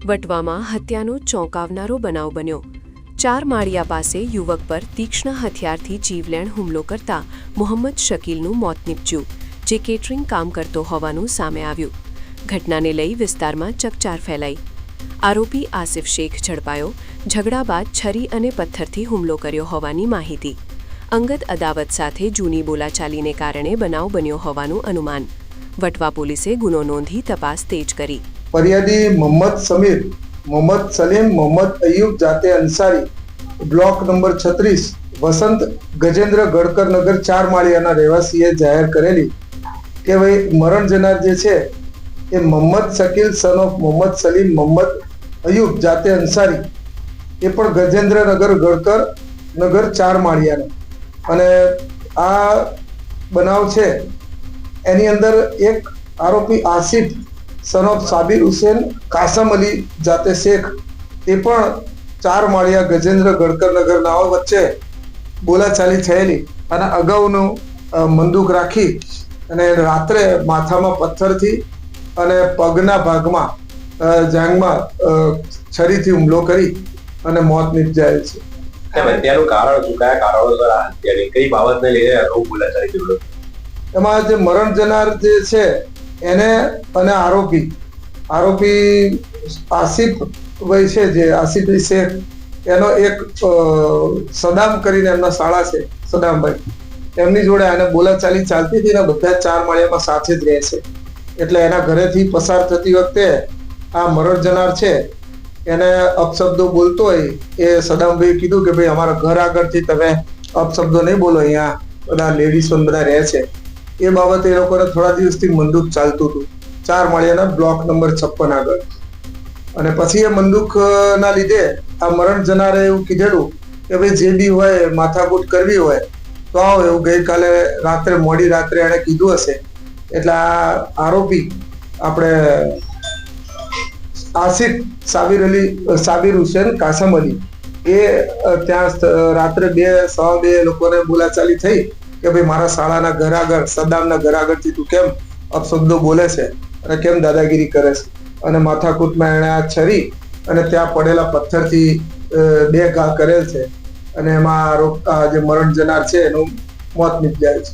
વટવામાં હત્યાનો ચોંકાવનારો બનાવ બન્યો। 4 માળિયા પાસે યુવક પર તીક્ષ્ણ હથિયારથી જીવલેણ હુમલો કરતા મોહમ્મદ શકીલનું મોત નીપજ્યું, જે કેટરિંગ કામ કરતો હોવાનું સામે આવ્યું। ઘટનાને લઈ વિસ્તારમાં ચકચાર ફેલાઈ। આરોપી આસિફ શેખ ઝડપાયો। ઝઘડા બાદ છરી અને પથ્થરથી હુમલો કર્યો હોવાની માહિતી। અંગત અદાવત સાથે જૂની બોલાચાલીને કારણે બનાવ બન્યો હોવાનું અનુમાન। વટવા પોલીસે ગુનો નોંધી તપાસ તેજ કરી। ફરિયાદી મોહમ્મદ સમીર, મોહમ્મદ સલીમ, મોહમ્મદ અયુબ જાતે અંસારી, બ્લોક નંબર 36, વસંત ગજેન્દ્ર ગડકર નગર 4 માળિયાના રહેવાસીએ જાહેર કરેલી કે ભાઈ મરણ જનાર જે છે એ મોહમ્મદ શકીલ સન ઓફ મોહમ્મદ સલીમ મોહમ્મદ અયુબ જાતે અંસારી, એ પણ ગજેન્દ્રનગર ગડકર નગર 4 માળિયાનો, અને આ બનાવ છે એની અંદર એક આરોપી આસિફ સન ઓફ સાબિર હુસેન કાસમ અલી જાતે શેખ, એ પણ 4 માળિયા ગજેન્દ્ર ગડકર નગર નાઓ વચ્ચે બોલાચાલી થયેલી અને અગાઉનું બંદૂક રાખી અને રાત્રે માથામાં પથ્થરથી અને પગના ભાગમાં જાંઘમાં છરીથી હુમલો કરી અને મોત નિપજાયેલ છે। હત્યાનું કારણ શું, કયા કારણોસર આ હત્યાની કઈ બાબતને લઈને આરોપ બોલાચાલી થયો? એમાં જે મરણ જનાર જે છે એને અને આરોપી આસિફ ભાઈ છે, જે આસિફ શેખ, એનો એક સદામ કરીને એમના શાળા છે, સદામભાઈ, એમની જોડે આને બોલાચાલી ચાલતી હતી ને બધા 4 માળિયામાં સાથે જ રહે છે। એટલે એના ઘરેથી પસાર થતી વખતે આ મરણ જનાર છે એને અપશબ્દો બોલતો હોય, એ સદામભાઈ કીધું કે ભાઈ અમારા ઘર આગળથી તમે અપશબ્દો નહીં બોલો, અહીંયા બધા લેડીઝો બધા રહે છે। એ બાબતે એ લોકોને થોડા દિવસથી બંદૂક ચાલતું હતું 4 માળિયાના બ્લોક નંબર 56 આગળ, અને પછી એ બંદૂકના લીધે આ મરણ જનારે એવું કીધેલું કે ભાઈ જે બી હોય માથાકૂટ કરવી હોય તો આવો, એવું ગઈકાલે રાત્રે મોડી રાત્રે એણે કીધું હશે। એટલે આ આરોપી આપણે આસિફ સાબિર હુસેન કાસમ અલી, એ ત્યાં રાત્રે 2:15 લોકોને બોલાચાલી થઈ કે ભાઈ મારા શાળાના ઘર આગળ, સદામના ઘર આગળથી તું કેમ અપશબ્દો બોલે છે અને કેમ દાદાગીરી કરે છે, અને માથાકૂટમાં એણે આ છરી અને ત્યાં પડેલા પથ્થરથી 2 ઘા કરેલ છે, અને એમાં જે મરણ જનાર છે એનું મોત નીપજાય છે।